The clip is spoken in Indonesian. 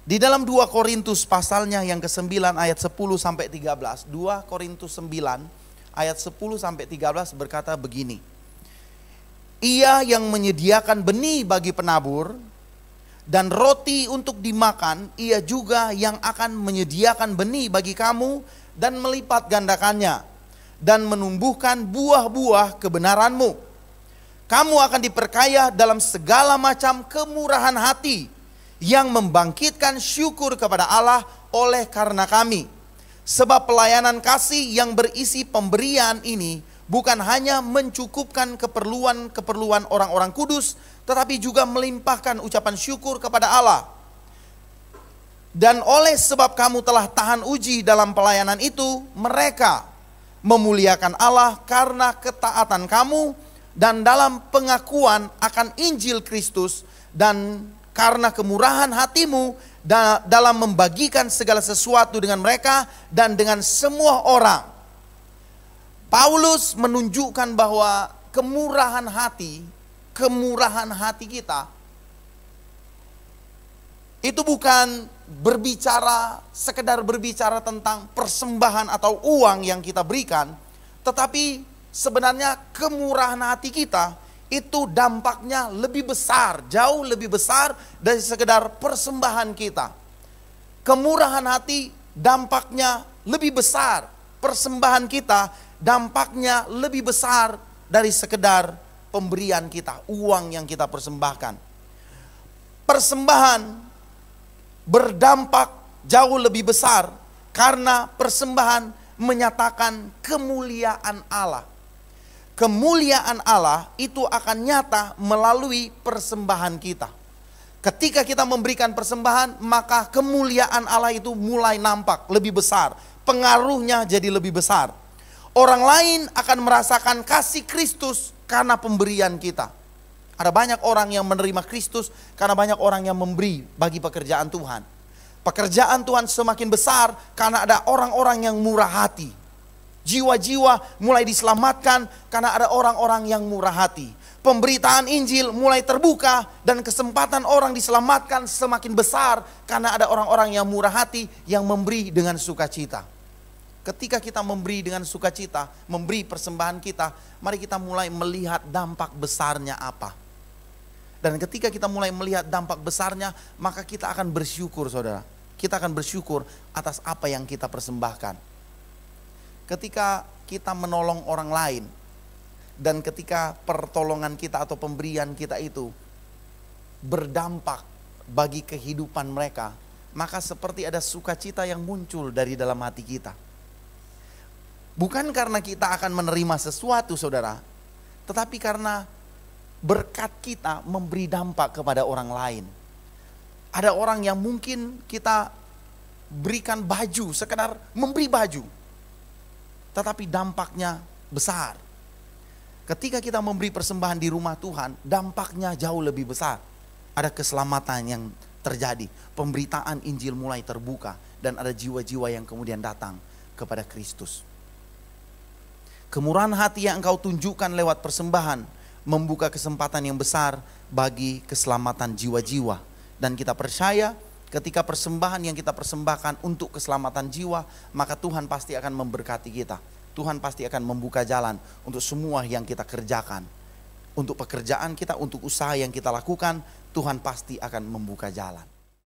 Di dalam 2 Korintus pasalnya yang ke-9 ayat 10 sampai 13. 2 Korintus 9 ayat 10 sampai 13 berkata begini. Ia yang menyediakan benih bagi penabur dan roti untuk dimakan, ia juga yang akan menyediakan benih bagi kamu dan melipat gandakannya dan menumbuhkan buah-buah kebenaranmu. Kamu akan diperkaya dalam segala macam kemurahan hati yang membangkitkan syukur kepada Allah oleh karena kami. Sebab pelayanan kasih yang berisi pemberian ini bukan hanya mencukupkan keperluan orang-orang kudus, tetapi juga melimpahkan ucapan syukur kepada Allah. Dan oleh sebab kamu telah tahan uji dalam pelayanan itu, mereka memuliakan Allah karena ketaatan kamu dan dalam pengakuan akan Injil Kristus, dan karena kemurahan hatimu dalam membagikan segala sesuatu dengan mereka dan dengan semua orang. Paulus menunjukkan bahwa kemurahan hati kita itu bukan sekedar berbicara tentang persembahan atau uang yang kita berikan, tetapi sebenarnya kemurahan hati kita itu dampaknya lebih besar, jauh lebih besar dari sekedar persembahan kita. Kemurahan hati dampaknya lebih besar, persembahan kita dampaknya lebih besar dari sekedar pemberian kita, uang yang kita persembahkan. Persembahan berdampak jauh lebih besar karena persembahan menyatakan kemuliaan Allah. Kemuliaan Allah itu akan nyata melalui persembahan kita. Ketika kita memberikan persembahan, maka kemuliaan Allah itu mulai nampak lebih besar. Pengaruhnya jadi lebih besar. Orang lain akan merasakan kasih Kristus karena pemberian kita. Ada banyak orang yang menerima Kristus karena banyak orang yang memberi bagi pekerjaan Tuhan. Pekerjaan Tuhan semakin besar karena ada orang-orang yang murah hati. Jiwa-jiwa mulai diselamatkan karena ada orang-orang yang murah hati. Pemberitaan Injil mulai terbuka dan kesempatan orang diselamatkan semakin besar karena ada orang-orang yang murah hati yang memberi dengan sukacita. Ketika kita memberi dengan sukacita, memberi persembahan kita, mari kita mulai melihat dampak besarnya apa. Dan ketika kita mulai melihat dampak besarnya, maka kita akan bersyukur, saudara. Kita akan bersyukur atas apa yang kita persembahkan. Ketika kita menolong orang lain, dan ketika pertolongan kita atau pemberian kita itu berdampak bagi kehidupan mereka, maka seperti ada sukacita yang muncul dari dalam hati kita. Bukan karena kita akan menerima sesuatu, saudara, tetapi karena berkat kita memberi dampak kepada orang lain. Ada orang yang mungkin kita berikan baju, sekedar memberi baju, tetapi dampaknya besar. Ketika kita memberi persembahan di rumah Tuhan, dampaknya jauh lebih besar. Ada keselamatan yang terjadi, pemberitaan Injil mulai terbuka, dan ada jiwa-jiwa yang kemudian datang kepada Kristus. Kemurahan hati yang engkau tunjukkan lewat persembahan membuka kesempatan yang besar bagi keselamatan jiwa-jiwa. Dan kita percaya ketika persembahan yang kita persembahkan untuk keselamatan jiwa, maka Tuhan pasti akan memberkati kita. Tuhan pasti akan membuka jalan untuk semua yang kita kerjakan. Untuk pekerjaan kita, untuk usaha yang kita lakukan, Tuhan pasti akan membuka jalan.